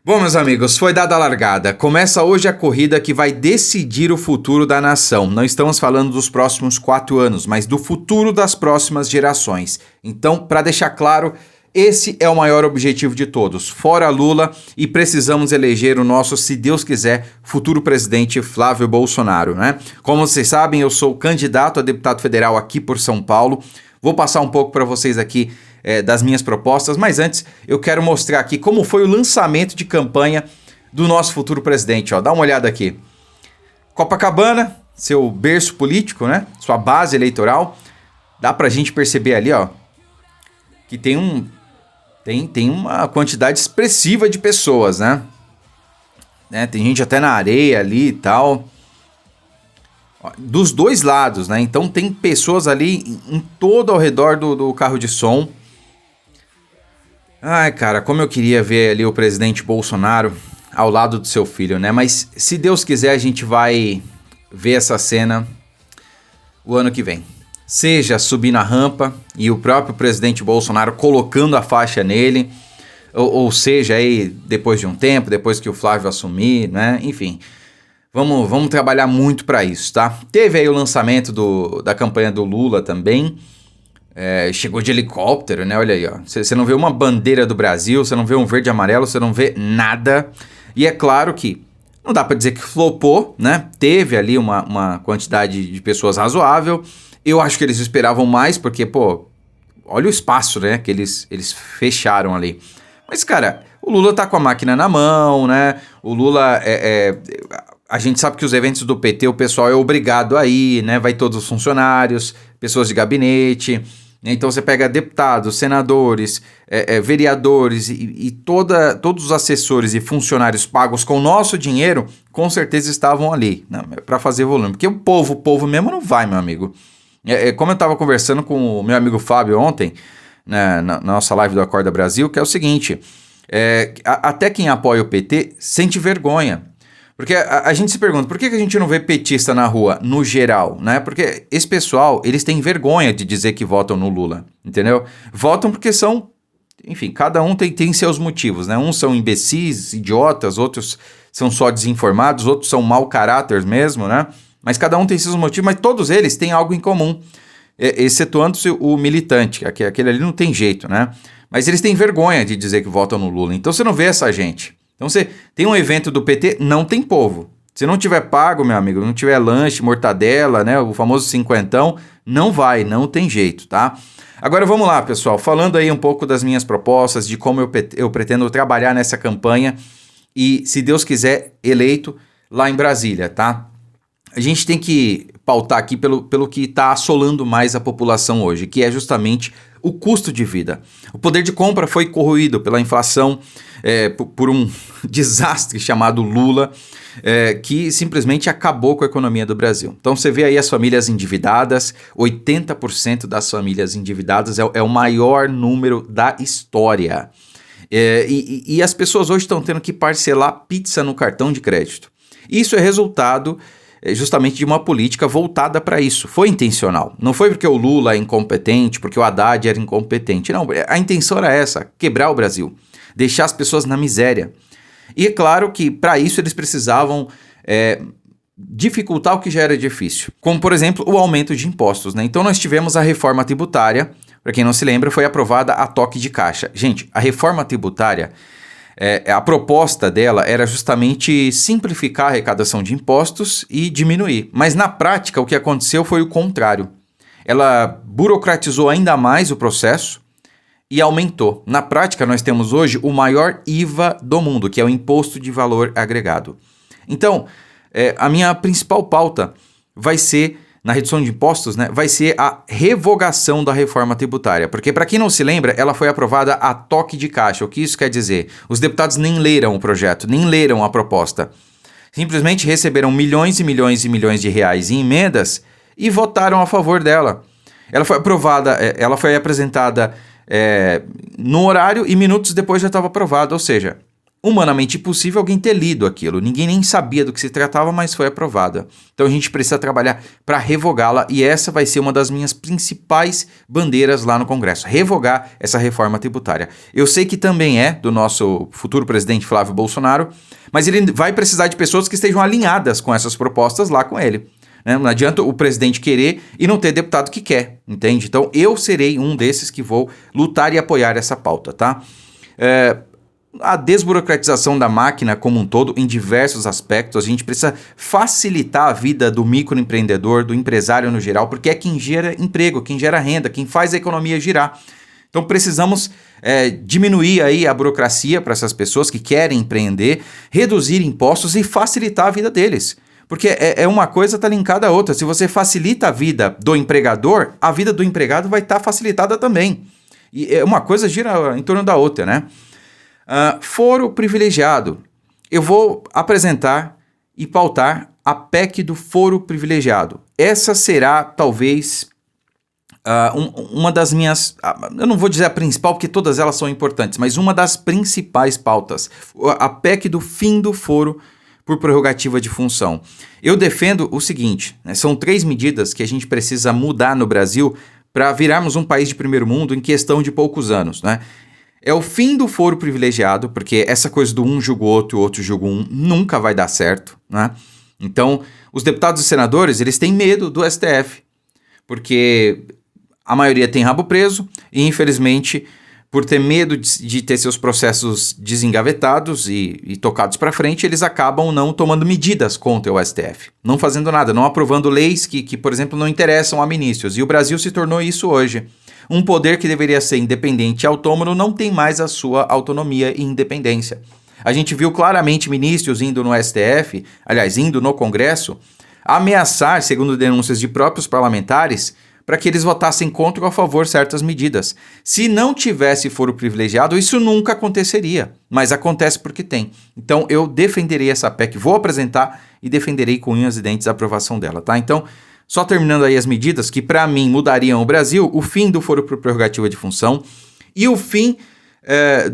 Bom, meus amigos, foi dada a largada. Começa hoje a corrida que vai decidir o futuro da nação. Não estamos falando dos próximos 4 anos, mas do futuro das próximas gerações. Então, para deixar claro, esse é o maior objetivo de todos. Fora Lula, e precisamos eleger o nosso, se Deus quiser, futuro presidente Flávio Bolsonaro, né? Como vocês sabem, eu sou candidato a deputado federal aqui por São Paulo. Vou passar um pouco para vocês aqui das minhas propostas, mas antes eu quero mostrar aqui como foi o lançamento de campanha do nosso futuro presidente. Ó, dá uma olhada aqui. Copacabana, seu berço político, né? Sua base eleitoral. Dá pra gente perceber ali, ó, que tem uma quantidade expressiva de pessoas, né? Tem gente até na areia ali e tal. Dos dois lados, né? Então tem pessoas ali em todo ao redor do carro de som. Ai, cara, como eu queria ver ali o presidente Bolsonaro ao lado do seu filho, né? Mas se Deus quiser, a gente vai ver essa cena o ano que vem. Seja subir na rampa e o próprio presidente Bolsonaro colocando a faixa nele, ou seja, aí depois de um tempo, depois que o Flávio assumir, né? Enfim, vamos trabalhar muito para isso, tá? Teve aí o lançamento da campanha do Lula também. Chegou de helicóptero, né? Olha aí, ó. Você não vê uma bandeira do Brasil, você não vê um verde e amarelo, você não vê nada. E é claro que não dá pra dizer que flopou, né? Teve ali uma quantidade de pessoas razoável. Eu acho que eles esperavam mais, porque, pô, olha o espaço, né? Que eles fecharam ali. Mas, cara, o Lula tá com a máquina na mão, né? O Lula a gente sabe que os eventos do PT, o pessoal é obrigado a ir, né? Vai todos os funcionários, pessoas de gabinete. Então você pega deputados, senadores, vereadores e todos os assessores e funcionários pagos com o nosso dinheiro, com certeza estavam ali, né, para fazer volume. Porque o povo mesmo não vai, meu amigo. Como eu estava conversando com o meu amigo Fábio ontem, né, na nossa live do Acorda Brasil, que é o seguinte, até quem apoia o PT sente vergonha. Porque a gente se pergunta, por que a gente não vê petista na rua, no geral, né? Porque esse pessoal, eles têm vergonha de dizer que votam no Lula, entendeu? Votam porque são, enfim, cada um tem seus motivos, né? Uns são imbecis, idiotas, outros são só desinformados, outros são mau caráter mesmo, né? Mas cada um tem seus motivos, mas todos eles têm algo em comum, excetuando-se o militante, que aquele ali não tem jeito, né? Mas eles têm vergonha de dizer que votam no Lula, então você não vê essa gente. Então você tem um evento do PT, não tem povo. Se não tiver pago, meu amigo, não tiver lanche, mortadela, né, o famoso cinquentão, não tem jeito, tá? Agora vamos lá, pessoal, falando aí um pouco das minhas propostas, de como eu pretendo trabalhar nessa campanha e, se Deus quiser, eleito lá em Brasília, tá? A gente tem que pautar aqui pelo que está assolando mais a população hoje, que é justamente o custo de vida. O poder de compra foi corroído pela inflação, por um desastre chamado Lula, que simplesmente acabou com a economia do Brasil. Então você vê aí as famílias endividadas, 80% das famílias endividadas é o maior número da história. E as pessoas hoje estão tendo que parcelar pizza no cartão de crédito. Isso é resultado justamente de uma política voltada para isso. Foi intencional. Não foi porque o Lula é incompetente, porque o Haddad era incompetente. Não, a intenção era essa, quebrar o Brasil, deixar as pessoas na miséria. E é claro que para isso eles precisavam dificultar o que já era difícil, como por exemplo o aumento de impostos, né? Então nós tivemos a reforma tributária, para quem não se lembra, foi aprovada a toque de caixa. Gente, a reforma tributária, a proposta dela era justamente simplificar a arrecadação de impostos e diminuir. Mas na prática o que aconteceu foi o contrário. Ela burocratizou ainda mais o processo e aumentou. Na prática nós temos hoje o maior IVA do mundo, que é o Imposto de Valor Agregado. Então, a minha principal pauta vai ser, na redução de impostos, né, vai ser a revogação da reforma tributária. Porque, para quem não se lembra, ela foi aprovada a toque de caixa. O que isso quer dizer? Os deputados nem leram o projeto, nem leram a proposta. Simplesmente receberam milhões e milhões e milhões de reais em emendas e votaram a favor dela. Ela foi aprovada, ela foi apresentada no horário e minutos depois já estava aprovada. Ou seja, humanamente impossível alguém ter lido aquilo. Ninguém nem sabia do que se tratava, mas foi aprovada. Então a gente precisa trabalhar para revogá-la e essa vai ser uma das minhas principais bandeiras lá no Congresso, revogar essa reforma tributária. Eu sei que também é do nosso futuro presidente Flávio Bolsonaro, mas ele vai precisar de pessoas que estejam alinhadas com essas propostas lá com ele. Não adianta o presidente querer e não ter deputado que quer, entende? Então eu serei um desses que vou lutar e apoiar essa pauta, tá? A desburocratização da máquina como um todo, em diversos aspectos, a gente precisa facilitar a vida do microempreendedor, do empresário no geral, porque é quem gera emprego, quem gera renda, quem faz a economia girar. Então precisamos diminuir aí a burocracia para essas pessoas que querem empreender, reduzir impostos e facilitar a vida deles. Porque uma coisa está linkada à outra. Se você facilita a vida do empregador, a vida do empregado vai estar facilitada também. E uma coisa gira em torno da outra, né? Foro privilegiado. Eu vou apresentar e pautar a PEC do foro privilegiado. Essa será, talvez, uma das minhas... eu não vou dizer a principal, porque todas elas são importantes, mas uma das principais pautas. A PEC do fim do foro por prerrogativa de função. Eu defendo o seguinte, né, são 3 medidas que a gente precisa mudar no Brasil para virarmos um país de primeiro mundo em questão de poucos anos, né? É o fim do foro privilegiado, porque essa coisa do um julga o outro julga um, nunca vai dar certo, né? Então, os deputados e senadores, eles têm medo do STF, porque a maioria tem rabo preso e, infelizmente, por ter medo de ter seus processos desengavetados e tocados para frente, eles acabam não tomando medidas contra o STF, não fazendo nada, não aprovando leis que, por exemplo, não interessam a ministros. E o Brasil se tornou isso hoje. Um poder que deveria ser independente e autônomo não tem mais a sua autonomia e independência. A gente viu claramente ministros indo no STF, aliás, indo no Congresso, ameaçar, segundo denúncias de próprios parlamentares, para que eles votassem contra ou a favor certas medidas. Se não tivesse foro privilegiado, isso nunca aconteceria, mas acontece porque tem. Então eu defenderei essa PEC, vou apresentar e defenderei com unhas e dentes a aprovação dela, tá? Então, só terminando aí as medidas que para mim mudariam o Brasil, o fim do foro por prerrogativa de função e o fim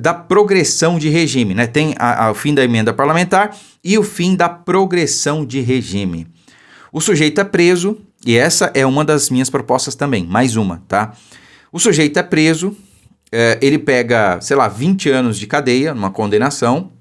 da progressão de regime, né? Tem o fim da emenda parlamentar e o fim da progressão de regime. O sujeito é preso, e essa é uma das minhas propostas também, mais uma, tá? O sujeito é preso, ele pega, 20 anos de cadeia, numa condenação,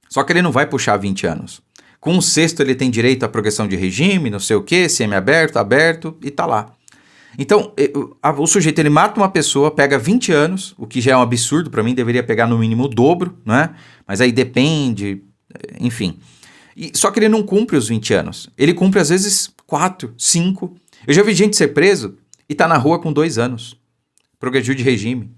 só que ele não vai puxar 20 anos. Com o sexto ele tem direito à progressão de regime, não sei o quê, semiaberto, aberto, e tá lá. Então, o sujeito ele mata uma pessoa, pega 20 anos, o que já é um absurdo para mim, deveria pegar no mínimo o dobro, né? Mas aí depende, enfim. Só que ele não cumpre os 20 anos. Ele cumpre às vezes 4, 5. Eu já vi gente ser preso e tá na rua com 2 anos. Progrediu de regime.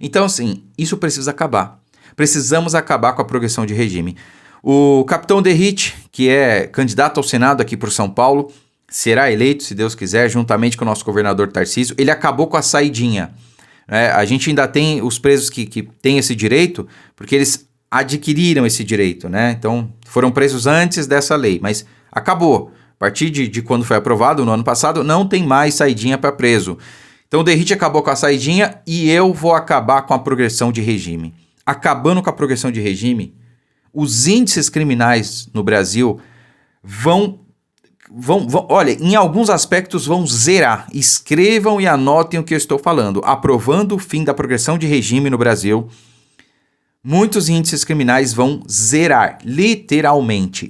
Então, assim, isso precisa acabar. Precisamos acabar com a progressão de regime. O capitão Derrite, que é candidato ao Senado aqui por São Paulo, será eleito, se Deus quiser, juntamente com o nosso governador Tarcísio. Ele acabou com a saidinha. A gente ainda tem os presos que têm esse direito, porque eles adquiriram esse direito, né? Então, foram presos antes dessa lei, mas acabou. A partir de quando foi aprovado, no ano passado, não tem mais saidinha para preso. Então, o Derrite acabou com a saidinha e eu vou acabar com a progressão de regime. Acabando com a progressão de regime, os índices criminais no Brasil vão, olha, em alguns aspectos vão zerar. Escrevam e anotem o que eu estou falando. Aprovando o fim da progressão de regime no Brasil, muitos índices criminais vão zerar, literalmente,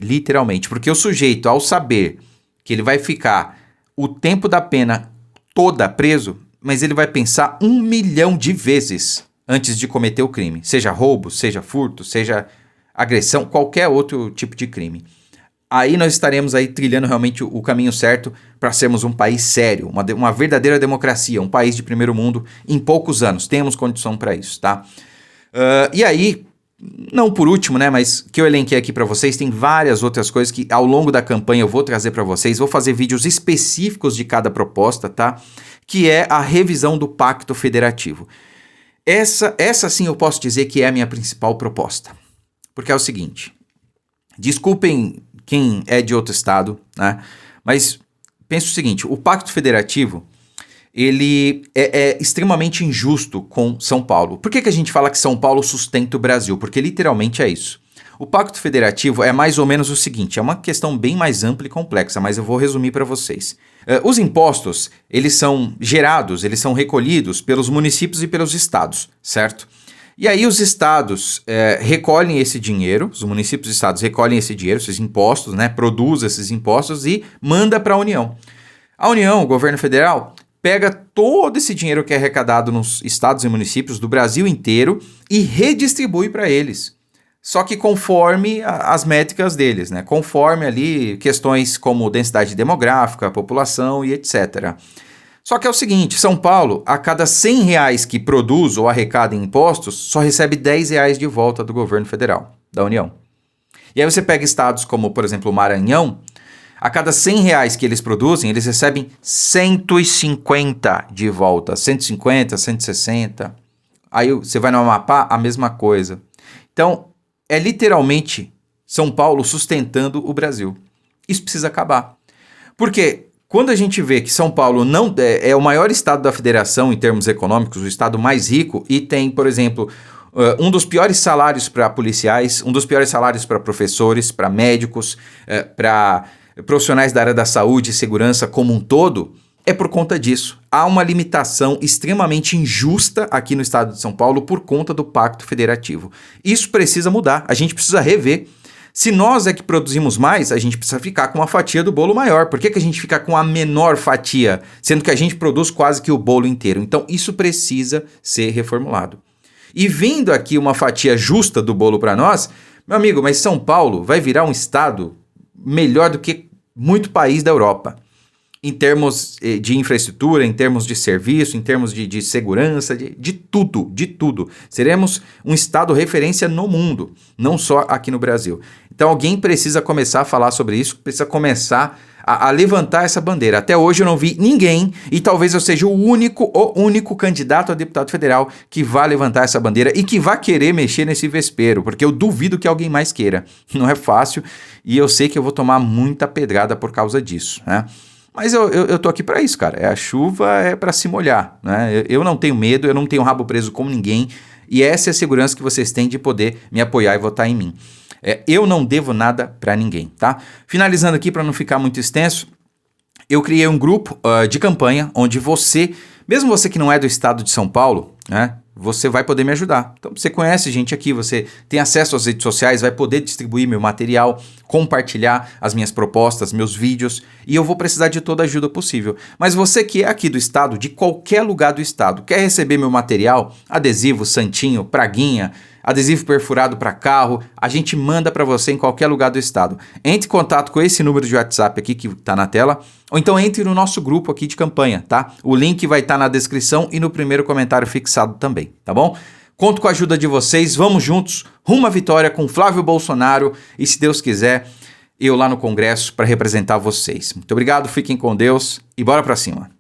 porque o sujeito, ao saber que ele vai ficar o tempo da pena toda preso, mas ele vai pensar 1 milhão de vezes antes de cometer o crime, seja roubo, seja furto, seja agressão, qualquer outro tipo de crime. Aí nós estaremos aí trilhando realmente o caminho certo para sermos um país sério, uma verdadeira democracia, um país de primeiro mundo em poucos anos. Temos condição para isso, tá? E aí, não por último, né, mas que eu elenquei aqui para vocês, tem várias outras coisas que ao longo da campanha eu vou trazer para vocês, vou fazer vídeos específicos de cada proposta, tá? Que é a revisão do Pacto Federativo. Essa sim eu posso dizer que é a minha principal proposta, porque é o seguinte, desculpem quem é de outro estado, né, mas pensa o seguinte, o Pacto Federativo, ele é extremamente injusto com São Paulo. Por que a gente fala que São Paulo sustenta o Brasil? Porque literalmente é isso. O Pacto Federativo é mais ou menos o seguinte, é uma questão bem mais ampla e complexa, mas eu vou resumir para vocês. Os impostos, eles são gerados, eles são recolhidos pelos municípios e pelos estados, certo? E aí os estados recolhem esse dinheiro, os municípios e estados recolhem esse dinheiro, esses impostos, né, produzem esses impostos e manda para a União. A União, o governo federal, pega todo esse dinheiro que é arrecadado nos estados e municípios do Brasil inteiro e redistribui para eles. Só que conforme as métricas deles, né? Conforme ali questões como densidade demográfica, população e etc. Só que é o seguinte, São Paulo, a cada R$100 que produz ou arrecada em impostos, só recebe R$10 de volta do governo federal, da União. E aí você pega estados como, por exemplo, o Maranhão, a cada R$100 que eles produzem, eles recebem 150 de volta, 150, 160. Aí você vai no Amapá, a mesma coisa. Então, é literalmente São Paulo sustentando o Brasil. Isso precisa acabar. Porque quando a gente vê que São Paulo não é o maior estado da federação em termos econômicos, o estado mais rico, e tem, por exemplo, um dos piores salários para policiais, um dos piores salários para professores, para médicos, para profissionais da área da saúde e segurança como um todo, é por conta disso. Há uma limitação extremamente injusta aqui no estado de São Paulo por conta do Pacto Federativo. Isso precisa mudar, a gente precisa rever. Se nós é que produzimos mais, a gente precisa ficar com uma fatia do bolo maior. Por que a gente fica com a menor fatia, sendo que a gente produz quase que o bolo inteiro? Então isso precisa ser reformulado. E vindo aqui uma fatia justa do bolo para nós, meu amigo, mas São Paulo vai virar um estado melhor do que muito país da Europa. Em termos de infraestrutura, em termos de serviço, em termos de segurança, de tudo, de tudo. Seremos um estado referência no mundo, não só aqui no Brasil. Então alguém precisa começar a falar sobre isso, precisa começar a levantar essa bandeira. Até hoje eu não vi ninguém, e talvez eu seja o único candidato a deputado federal que vá levantar essa bandeira e que vá querer mexer nesse vespeiro, porque eu duvido que alguém mais queira. Não é fácil e eu sei que eu vou tomar muita pedrada por causa disso, né? Mas eu tô aqui para isso, cara. A chuva é para se molhar, né? Eu não tenho medo, eu não tenho rabo preso como ninguém. E essa é a segurança que vocês têm de poder me apoiar e votar em mim. Eu não devo nada para ninguém, tá? Finalizando aqui, para não ficar muito extenso, eu criei um grupo de campanha onde você, mesmo você que não é do estado de São Paulo, né? Você vai poder me ajudar. Então, você conhece gente aqui, você tem acesso às redes sociais, vai poder distribuir meu material, compartilhar as minhas propostas, meus vídeos, e eu vou precisar de toda a ajuda possível. Mas você que é aqui do estado, de qualquer lugar do estado, quer receber meu material, adesivo, santinho, praguinha, adesivo perfurado para carro, a gente manda para você em qualquer lugar do estado. Entre em contato com esse número de WhatsApp aqui que está na tela, ou então entre no nosso grupo aqui de campanha, tá? O link vai estar na descrição e no primeiro comentário fixado também, tá bom? Conto com a ajuda de vocês, vamos juntos, rumo à vitória com Flávio Bolsonaro e, se Deus quiser, eu lá no Congresso para representar vocês. Muito obrigado, fiquem com Deus e bora para cima.